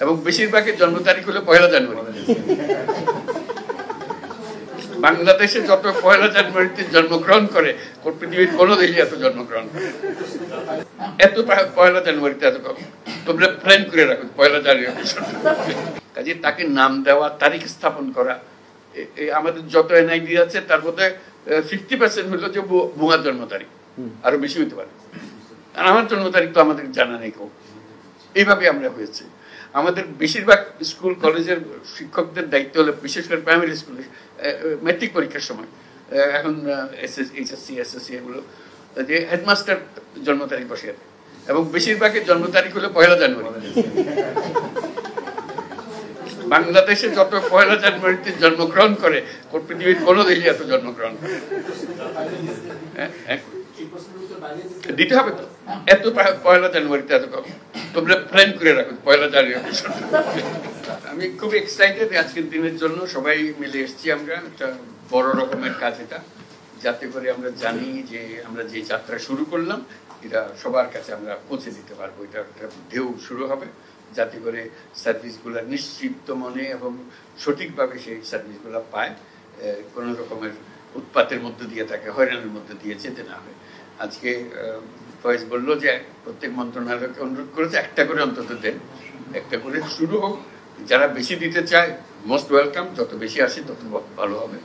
এবং বেশিরভাগের জন্ম তারিখ হলো 1 জানুয়ারি। বাংলাদেশে যত 1 জানুয়ারিতে জন্মগ্রহণ করে পৃথিবীর কোনো দেশে এত জন্মগ্রহণ করে এত 1 জানুয়ারিতে এত কম। তোমরা প্ল্যান করে রাখো 1 জানুয়ারি। কাজে তাকে নাম দেওয়া, তারিখ স্থাপন করা, আমাদের যত এনআইডি আছে তার মধ্যে 50% হলো যে বুয়ার জন্ম তারিখ, আরো বেশি হইতে পারে। আর আমার জন্ম তারিখ তো আমাদের জানা নেই কেউ। এইভাবে আমরা হয়েছে। আমাদের বেশিরভাগ স্কুল কলেজের শিক্ষকদের দায়িত্ব হলো, বিশেষ করে প্রাইমারি স্কুলে ম্যাট্রিক পরীক্ষার সময়, এখন এইচএসসি এসএসসি এগুলো, যে হেডমাস্টার জন্ম তারিখ বসে আছে এবং বেশিরভাগের জন্ম তারিখ হলো 1 জানুয়ারি। বাংলাদেশে যত 1 জানুয়ারিতে জন্মগ্রহণ করে পৃথিবীর কোনো দেশে এত জন্মগ্রহণ করে দিতে হবে তো। এত 1 জানুয়ারিতে এত কম। তোমরা প্ল্যান করে রাখো 1 জানুয়ারি। আমি খুব এক্সাইটেড আজকের দিনের জন্য। সবাই মিলে এসেছি আমরা, একটা বড় রকমের কাজ এটা, যাতে করে আমরা জানি যে আমরা যে যাত্রা শুরু করলাম এটা সবার কাছে আমরা পৌঁছে দিতে পারবো। এটা একটা ঢেউ শুরু হবে, যাতে করে সার্ভিসগুলো নিশ্চিত মনে এবং সঠিকভাবে সেই সার্ভিসগুলো পায়, কোনো রকমের উৎপাতের মধ্যে দিয়ে থাকে, হয়রানির মধ্যে দিয়ে যেতে না হয়। আজকে ফয়েজ বললো যে প্রত্যেক মন্ত্রণালয়কে অনুরোধ করেছে একটা করে অন্তত দেন, একটা করে শুরু হোক। যারা বেশি দিতে চায় মোস্ট ওয়েলকাম, যত বেশি আসে তত ভালো হবে।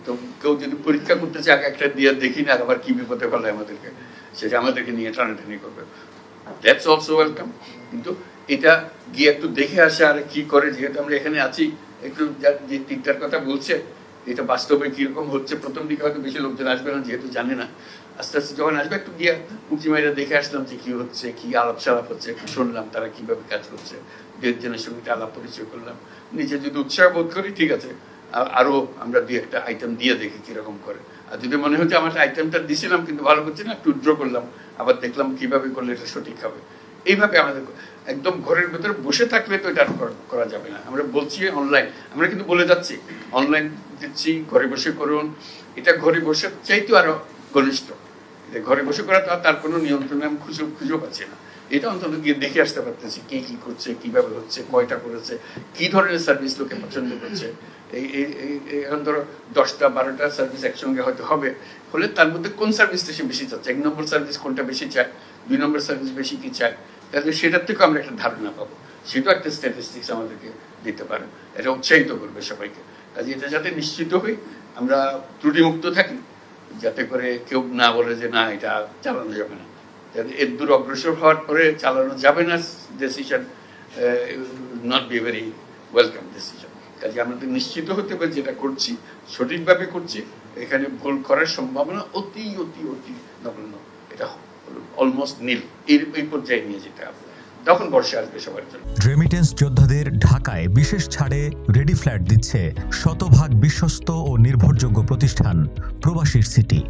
তো কেউ যদি পরীক্ষা করতে চায় একটা দিয়ে দেখি না আবার কি বিপদে ফেলে আমাদেরকে, সেটা আমাদেরকে নিয়ে টানাটানি করবে, দ্যাটস অলসো ওয়েলকাম। কিন্তু এটা গিয়ে একটু দেখে আসে আর কি করে, যেহেতু আমরা এখানে আছি, একটু যে তিনটার কথা বলছে এটা বাস্তবে কিরকম হচ্ছে। প্রথম দিকে হয়তো বেশি লোকজন আসবে না, যেহেতু জানে না। আস্তে আস্তে যখন আসবে একটু গিয়ে উঁচি মাইরা দেখে আসলাম যে কি হচ্ছে, কি আলাপ সালাপ হচ্ছে, একটু শুনলাম তারা কিভাবে কাজ করছে, দেশজনের সঙ্গে আলাপ পরিচয় করলাম। নিজে যদি উৎসাহ বোধ করি ঠিক আছে, আরো আমরা দুই একটা আইটেম দিয়ে দেখি কিরকম করে। আর যদি মনে হচ্ছে আমার আইটেমটা দিছিলাম কিন্তু ভালো করছে না, একটু উইথড্র করলাম, আবার দেখলাম কিভাবে করলে এটা সঠিক হবে। এইভাবে আমাদের একদম ঘরের ভেতরে বসে থাকলে তো এটা করা যাবে না। আমরা বলছি অনলাইন, আমরা কিন্তু বলে যাচ্ছি অনলাইন দিচ্ছি, ঘরে বসে করুন। এটা ঘরে বসে চাইতেও আরো ঘনিষ্ঠ। ঘরে বসে করা তার কোনো নিয়ন্ত্রণে আমি খুঁজেও পাচ্ছি না। এটা অন্তত গিয়ে দেখে আসতে পারতেছি কে কি করছে, কিভাবে হচ্ছে, কয়টা করেছে, কি ধরনের সার্ভিস লোকে পছন্দ করছে। এখন ধরো 10টা 12টা সার্ভিস একসঙ্গে হয়তো হবে, হলে তার মধ্যে কোন সার্ভিসটা সে বেশি চাচ্ছে, 1 নম্বর সার্ভিস কোনটা বেশি চায়, 2 নম্বর সার্ভিস বেশি কি চায়, তাহলে সেটার থেকেও আমরা একটা ধারণা পাবো। সেটাও একটা স্ট্যাটিস্টিক্স আমাদেরকে দিতে পারে, এটা উৎসাহিত করবে সবাইকে। কাজে এটা যাতে নিশ্চিত হই আমরা ত্রুটিমুক্ত থাকি, যাতে করে কেউ না বলে যে না এটা চালানো যাবে না। এর দূর অগ্রসর হওয়ার পরে চালানো যাবে না decision not be very welcome decision. কাজে আমাদের নিশ্চিত হতে হবে যেটা করছি সঠিকভাবে করছি, এখানে ভুল করার সম্ভাবনা অতি অতি অতি নগণ্য, এটা অলমোস্ট নীল। এই পর্যায়ে নিয়ে যেতে হবে, তখন বর্ষা আসবে সবার জন্য। রেমিটেন্স যোদ্ধাদের ঢাকায় বিশেষ ছাড়ে রেডি ফ্ল্যাট দিচ্ছে শতভাগ বিশ্বস্ত ও নির্ভরযোগ্য প্রতিষ্ঠান প্রবাসীর সিটি।